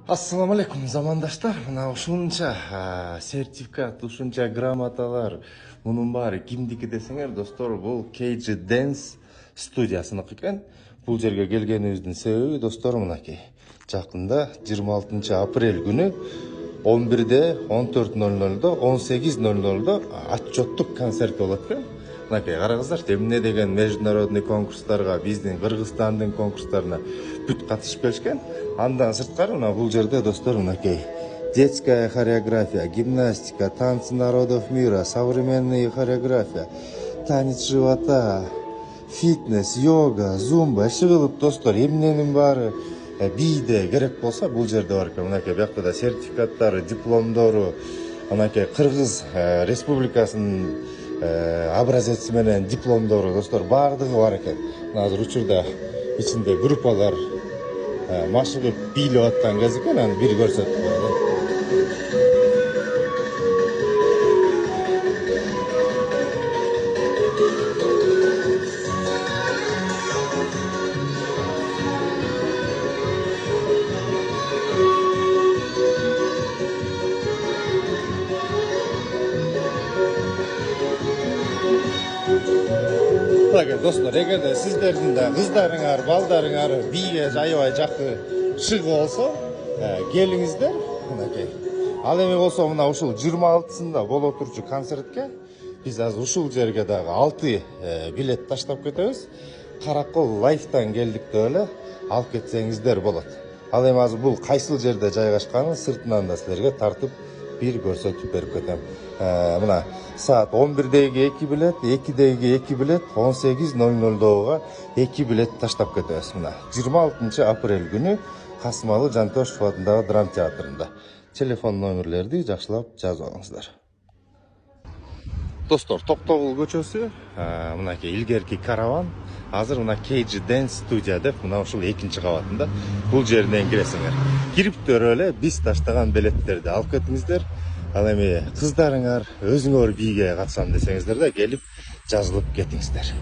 Ассаламу алейкум, замандаштар. Мына ушунча сертификат, ушунча грамоталар, мунун баары кимдики десеңер, достор, бул KG Dance студиясыныкы экен. Бул жерге келгенибиздин себеби, достор, мынакей. Жакында 26 апрель күнү 11-де, 14:00-да, 18:00-да отчеттук концерт болот экен. Мынакей караңыздар, эмне деген международный конкурстарга, биздин Кыргызстандын конкурстарына бүт катышып келишкен. Андан сырткары мына бул жерде, достор, мынакей детская хореография, гимнастика, танцы народов мира, современная хореография, танец живота, фитнес, йога, зумба, иши кылып, достор, эмненин баары бийде керек болса бул жерде бар экен. Мынакей биякта да сертификаттары, дипломдору, мынакей Кыргыз республикасынын образец менен дипломдору, достор, баардыгы бар экен. Азыр учурда ичинде группалар машыгып бийлеп аткан кез экен, аны бир көрсөтүп коелу. Достор, эгерде сиздердин да кыздарыңар, балдарыңар бийге аябай жакты чыгы болсо, келиңиздер. Мынакей. Ал эми болсо мына ушул 26-сында боло турчу концертке биз азыр ушул жерге дагы 6 билет таштап кетебиз. Каракол лайфтан келдик деп эле алып кетсеңиздер болот. Ал эми азыр бул кайсыл жерде жайгашканын сыртынан да силерге тартып бир көрсөтүп берип кетем. Мына саат 11-деги 2 билет, 2-деги 2 билет, 18:00-догуга 2 билет таштап кетебиз. Мына 26 апрель күнү Касымалы Жантошев атындагы драм театрында. Телефон номерлерди жакшылап жазып алыңыздар. Достор, Токтогул көчөсү, мынакей илгерки караван. Азыр мына KG Dance студия деп мына ушул 2-чи кабатында бул жерден киресиңер. Кирип төрө эле биз таштаган билеттерди алып кетиңиздер. Ал эми кыздарыңар өзүңөр бийге катышам десеңиздер да келип жазылып кетиңиздер.